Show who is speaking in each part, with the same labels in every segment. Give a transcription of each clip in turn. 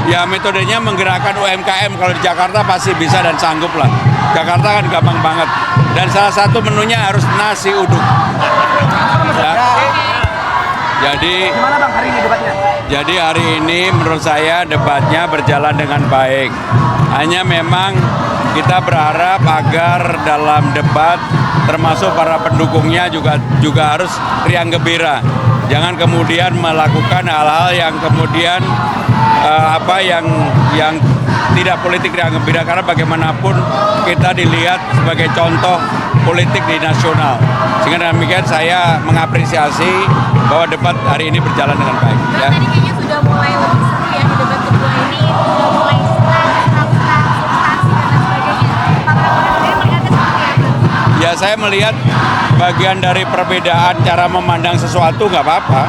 Speaker 1: Ya metodenya menggerakkan UMKM, kalau di Jakarta pasti bisa dan sanggup lah. Jakarta kan gampang banget. Dan salah satu menunya harus nasi uduk. Ya. Jadi
Speaker 2: Gimana Bang hari ini debatnya?
Speaker 1: Jadi hari ini menurut saya debatnya berjalan dengan baik. Hanya memang kita berharap agar dalam debat termasuk para pendukungnya juga harus riang gembira. Jangan kemudian melakukan hal-hal yang kemudian yang tidak politik riang gembira, karena bagaimanapun kita dilihat sebagai contoh politik di nasional. Sehingga demikian saya mengapresiasi bahwa debat hari ini berjalan dengan baik.
Speaker 3: Ya. Tadi kayaknya sudah mulai lebih seru ya di debat kedua ini, sudah mulai substansi dan sebagainya. Pak Prabowo sendiri melihatnya seperti apa?
Speaker 1: Ya saya melihat bagian dari perbedaan cara memandang sesuatu nggak apa-apa.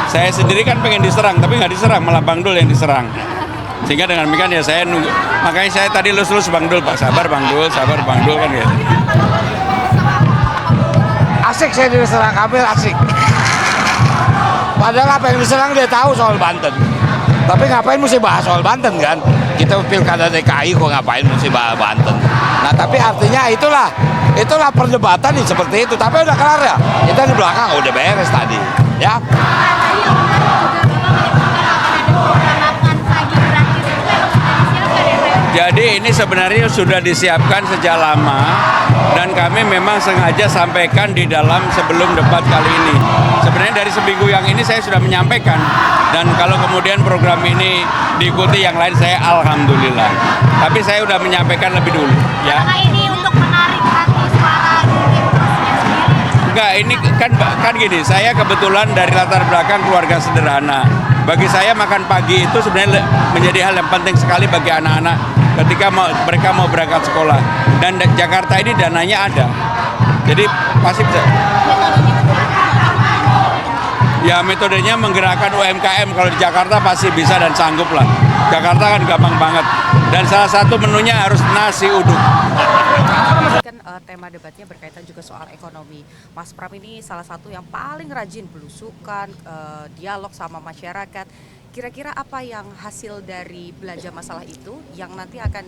Speaker 1: Saya sendiri kan pengen diserang, tapi nggak diserang, malah Bang Dul yang diserang. Sehingga dengan demikian ya saya nunggu. Makanya saya tadi lulus Bang Dul, Pak, sabar Bang Dul kan gitu.
Speaker 2: Asik saya diserang Kamil, asik. Padahal apa yang diserang dia tahu soal Banten. Tapi ngapain mesti bahas soal Banten kan? Kita pilkada DKI kok ngapain mesti bahas Banten. Nah tapi artinya itulah perdebatan nih seperti itu. Tapi udah kelar ya. Kita di belakang udah beres tadi. Ya.
Speaker 1: Jadi ini sebenarnya sudah disiapkan sejak lama dan kami memang sengaja sampaikan di dalam sebelum debat kali ini. Sebenarnya dari seminggu yang ini saya sudah menyampaikan, dan kalau kemudian program ini diikuti yang lain saya alhamdulillah. Tapi saya sudah menyampaikan lebih dulu. Ya.
Speaker 3: Apakah ini untuk menarik hati suara
Speaker 1: Enggak, ini kan gini, saya kebetulan dari latar belakang keluarga sederhana. Bagi saya makan pagi itu sebenarnya menjadi hal yang penting sekali bagi anak-anak ketika mereka mau berangkat sekolah. Dan Jakarta ini dananya ada, jadi pasti bisa. Ya metodenya menggerakkan UMKM, kalau di Jakarta pasti bisa dan sanggup lah. Jakarta kan gampang banget. Dan salah satu menunya harus nasi uduk.
Speaker 4: Kan tema debatnya berkaitan juga soal ekonomi. Mas Pram ini salah satu yang paling rajin belusukan, dialog sama masyarakat. Kira-kira apa yang hasil dari belanja masalah itu yang nanti akan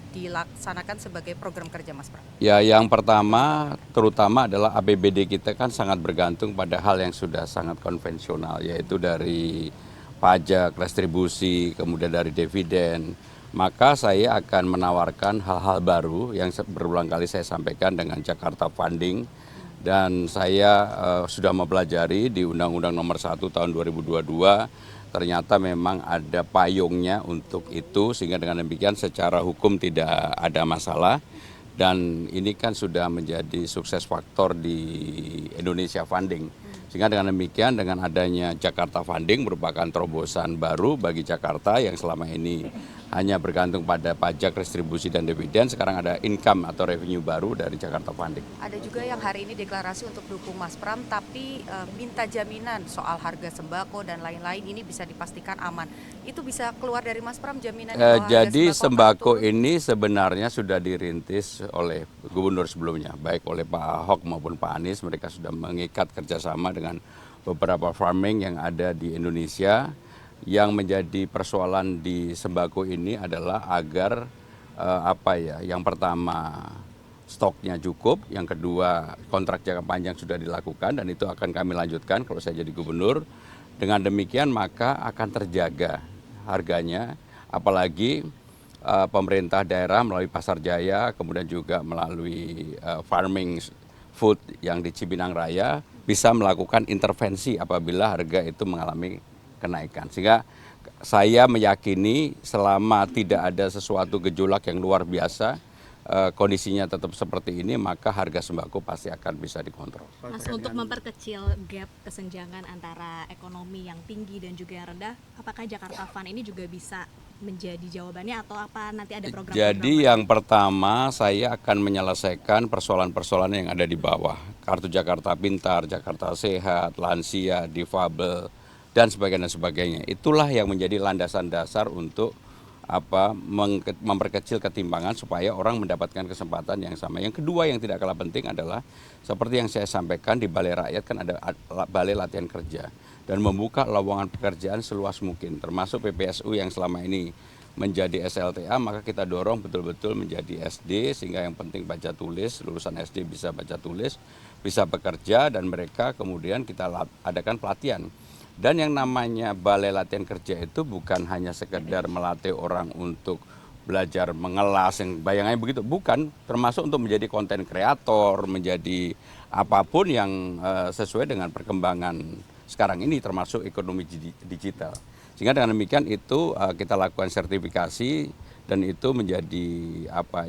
Speaker 4: dilaksanakan sebagai program kerja Mas Pram?
Speaker 1: Ya, yang pertama terutama adalah APBD kita kan sangat bergantung pada hal yang sudah sangat konvensional, yaitu dari pajak, restribusi, kemudian dari dividen. Maka saya akan menawarkan hal-hal baru yang berulang kali saya sampaikan dengan Jakarta Funding, dan saya sudah mempelajari di Undang-Undang Nomor 1 Tahun 2022 ternyata memang ada payungnya untuk itu, sehingga dengan demikian secara hukum tidak ada masalah. Dan ini kan sudah menjadi sukses faktor di Indonesia Funding. Sehingga dengan demikian, dengan adanya Jakarta Funding merupakan terobosan baru bagi Jakarta yang selama ini hanya bergantung pada pajak, restribusi, dan dividen. Sekarang ada income atau revenue baru dari Jakarta Funding.
Speaker 4: Ada juga yang hari ini deklarasi untuk dukung Mas Pram, tapi minta jaminan soal harga sembako dan lain-lain ini bisa dipastikan aman. Itu bisa keluar dari Mas Pram jaminan?
Speaker 1: Jadi sembako ini sebenarnya sudah dirintis oleh gubernur sebelumnya, baik oleh Pak Ahok maupun Pak Anies. Mereka sudah mengikat kerjasama dengan beberapa farming yang ada di Indonesia. Yang menjadi persoalan di sembako ini adalah agar yang pertama stoknya cukup, yang kedua kontrak jangka panjang sudah dilakukan dan itu akan kami lanjutkan kalau saya jadi gubernur. Dengan demikian maka akan terjaga harganya, apalagi pemerintah daerah melalui Pasar Jaya, kemudian juga melalui farming food yang di Cibinang Raya bisa melakukan intervensi apabila harga itu mengalami kenaikan. Sehingga saya meyakini selama tidak ada sesuatu gejolak yang luar biasa, kondisinya tetap seperti ini, maka harga sembako pasti akan bisa dikontrol.
Speaker 5: Mas, untuk memperkecil gap kesenjangan antara ekonomi yang tinggi dan juga yang rendah, apakah Jakarta Fund ini juga bisa menjadi jawabannya atau apa nanti ada program?
Speaker 1: Jadi yang pertama saya akan menyelesaikan persoalan-persoalan yang ada di bawah. Kartu Jakarta Pintar, Jakarta Sehat, lansia, difabel, dan sebagainya. Itulah yang menjadi landasan dasar untuk memperkecil ketimpangan supaya orang mendapatkan kesempatan yang sama. Yang kedua yang tidak kalah penting adalah seperti yang saya sampaikan di Balai Rakyat kan ada balai latihan kerja dan membuka lowongan pekerjaan seluas mungkin termasuk PPSU yang selama ini menjadi SLTA, maka kita dorong betul-betul menjadi SD sehingga yang penting baca tulis, lulusan SD bisa baca tulis, bisa bekerja dan mereka kemudian kita adakan pelatihan. Dan yang namanya balai latihan kerja itu bukan hanya sekedar melatih orang untuk belajar mengelas yang bayangannya begitu, bukan, termasuk untuk menjadi konten kreator, menjadi apapun yang sesuai dengan perkembangan sekarang ini termasuk ekonomi digital. Sehingga dengan demikian itu kita lakukan sertifikasi dan itu menjadi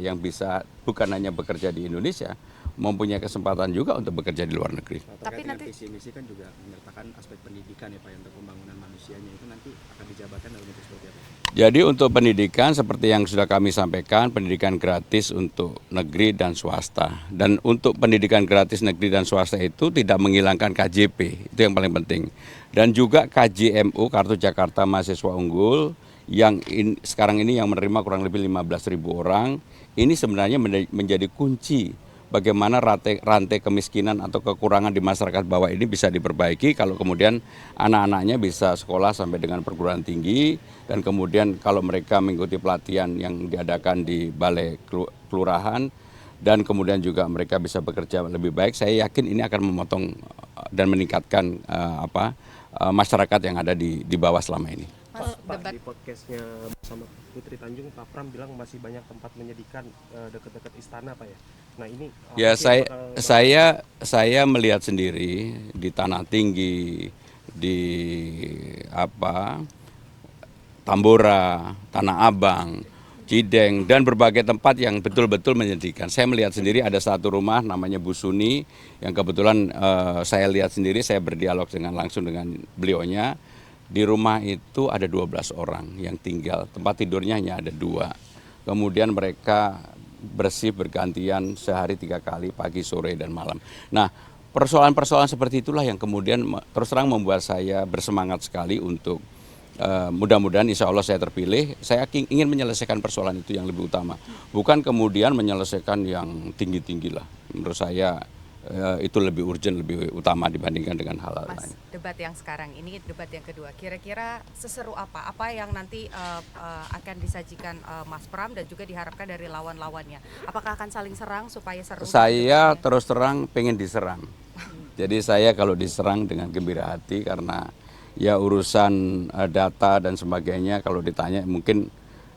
Speaker 1: yang bisa bukan hanya bekerja di Indonesia, mempunyai kesempatan juga untuk bekerja di luar negeri.
Speaker 6: Tapi nanti visi misi kan juga menyertakan aspek pendidikan ya Pak, untuk pembangunan manusianya itu nanti akan dijabarkan dalam bentuk seperti apa?
Speaker 1: Jadi untuk pendidikan seperti yang sudah kami sampaikan, pendidikan gratis untuk negeri dan swasta. Dan untuk pendidikan gratis negeri dan swasta itu tidak menghilangkan KJP, itu yang paling penting. Dan juga KJMU, Kartu Jakarta Mahasiswa Unggul, yang sekarang ini yang menerima kurang lebih 15.000 orang, ini sebenarnya menjadi kunci bagaimana rantai kemiskinan atau kekurangan di masyarakat bawah ini bisa diperbaiki kalau kemudian anak-anaknya bisa sekolah sampai dengan perguruan tinggi dan kemudian kalau mereka mengikuti pelatihan yang diadakan di balai kelurahan dan kemudian juga mereka bisa bekerja lebih baik, saya yakin ini akan memotong dan meningkatkan masyarakat yang ada di bawah selama ini.
Speaker 6: Pak, di podcastnya bersama Putri Tanjung, Pak Pram bilang masih banyak tempat menyedihkan dekat-dekat istana Pak ya. Nah ini
Speaker 1: ya saya melihat sendiri di Tanah Tinggi, di Tambora, Tanah Abang, Cideng dan berbagai tempat yang betul-betul menyedihkan. Saya melihat sendiri ada satu rumah namanya Bu Suni yang kebetulan saya lihat sendiri, saya berdialog langsung dengan beliaunya. Di rumah itu ada 12 orang yang tinggal, tempat tidurnya hanya ada 2. Kemudian mereka bersih bergantian sehari 3 kali, pagi, sore, dan malam. Nah, persoalan-persoalan seperti itulah yang kemudian terus terang membuat saya bersemangat sekali untuk mudah-mudahan insya Allah saya terpilih, saya ingin menyelesaikan persoalan itu yang lebih utama. Bukan kemudian menyelesaikan yang tinggi-tinggi lah. Menurut saya itu lebih urgent, lebih utama dibandingkan dengan hal-hal lain.
Speaker 4: Debat yang sekarang ini, debat yang kedua, kira-kira seseru apa? Apa yang nanti akan disajikan Mas Pram dan juga diharapkan dari lawan-lawannya? Apakah akan saling serang supaya seru?
Speaker 1: Saya terus terang pengen diserang. Jadi saya kalau diserang dengan gembira hati karena ya urusan data dan sebagainya kalau ditanya mungkin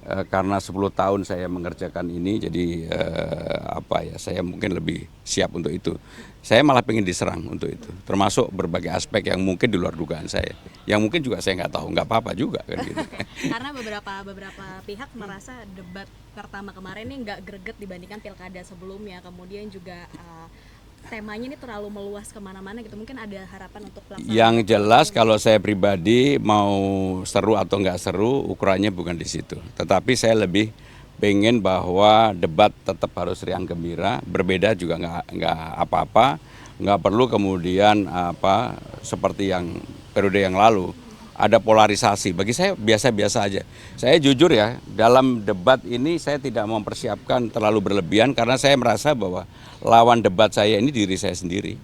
Speaker 1: karena 10 tahun saya mengerjakan ini jadi saya mungkin lebih siap untuk itu. Saya malah pengen diserang untuk itu, termasuk berbagai aspek yang mungkin di luar dugaan saya, yang mungkin juga saya nggak tahu, nggak apa-apa juga kan gitu.
Speaker 5: Karena beberapa pihak merasa debat pertama kemarin ini nggak greget dibandingkan pilkada sebelumnya, kemudian juga temanya ini terlalu meluas kemana-mana gitu, mungkin ada harapan untuk pelaksanaan.
Speaker 1: Yang jelas kalau saya pribadi mau seru atau nggak seru ukurannya bukan di situ, tetapi saya lebih pengen bahwa debat tetap harus riang gembira, berbeda juga nggak apa-apa, nggak perlu kemudian seperti yang periode yang lalu ada polarisasi. Bagi saya biasa-biasa aja. Saya jujur ya, dalam debat ini saya tidak mempersiapkan terlalu berlebihan karena saya merasa bahwa lawan debat saya ini diri saya sendiri.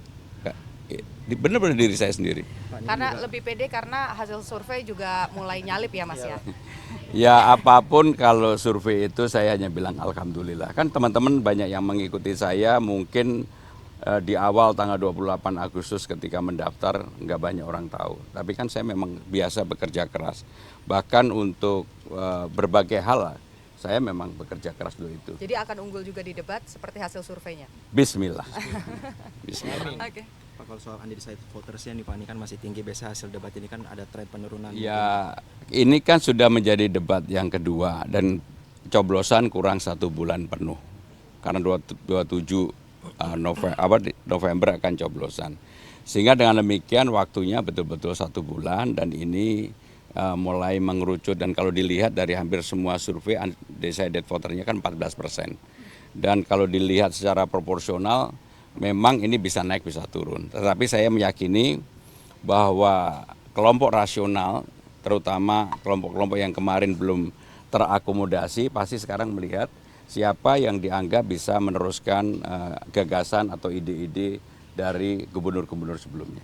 Speaker 1: Benar-benar diri saya sendiri.
Speaker 4: Karena lebih pede karena hasil survei juga mulai nyalip ya Mas ya?
Speaker 1: Ya apapun kalau survei itu saya hanya bilang alhamdulillah. Kan teman-teman banyak yang mengikuti saya mungkin di awal tanggal 28 Agustus ketika mendaftar nggak banyak orang tahu. Tapi kan saya memang biasa bekerja keras. Bahkan untuk berbagai hal saya memang bekerja keras dulu itu.
Speaker 4: Jadi akan unggul juga di debat seperti hasil surveinya?
Speaker 1: Bismillah. Bismillah.
Speaker 4: Oke.
Speaker 6: Pak, kalau soal undecided voters yang nih Pak, ini kan masih tinggi, biasa hasil debat ini kan ada tren penurunan.
Speaker 1: Ya ini kan sudah menjadi debat yang kedua dan coblosan kurang 1 bulan penuh. Karena 27 November akan coblosan. Sehingga dengan demikian waktunya betul-betul 1 bulan dan ini mulai mengerucut dan kalau dilihat dari hampir semua survei undecided voternya kan 14%. Dan kalau dilihat secara proporsional memang ini bisa naik bisa turun. Tetapi saya meyakini bahwa kelompok rasional terutama kelompok-kelompok yang kemarin belum terakomodasi, pasti sekarang melihat siapa yang dianggap bisa meneruskan gagasan atau ide-ide dari gubernur-gubernur sebelumnya.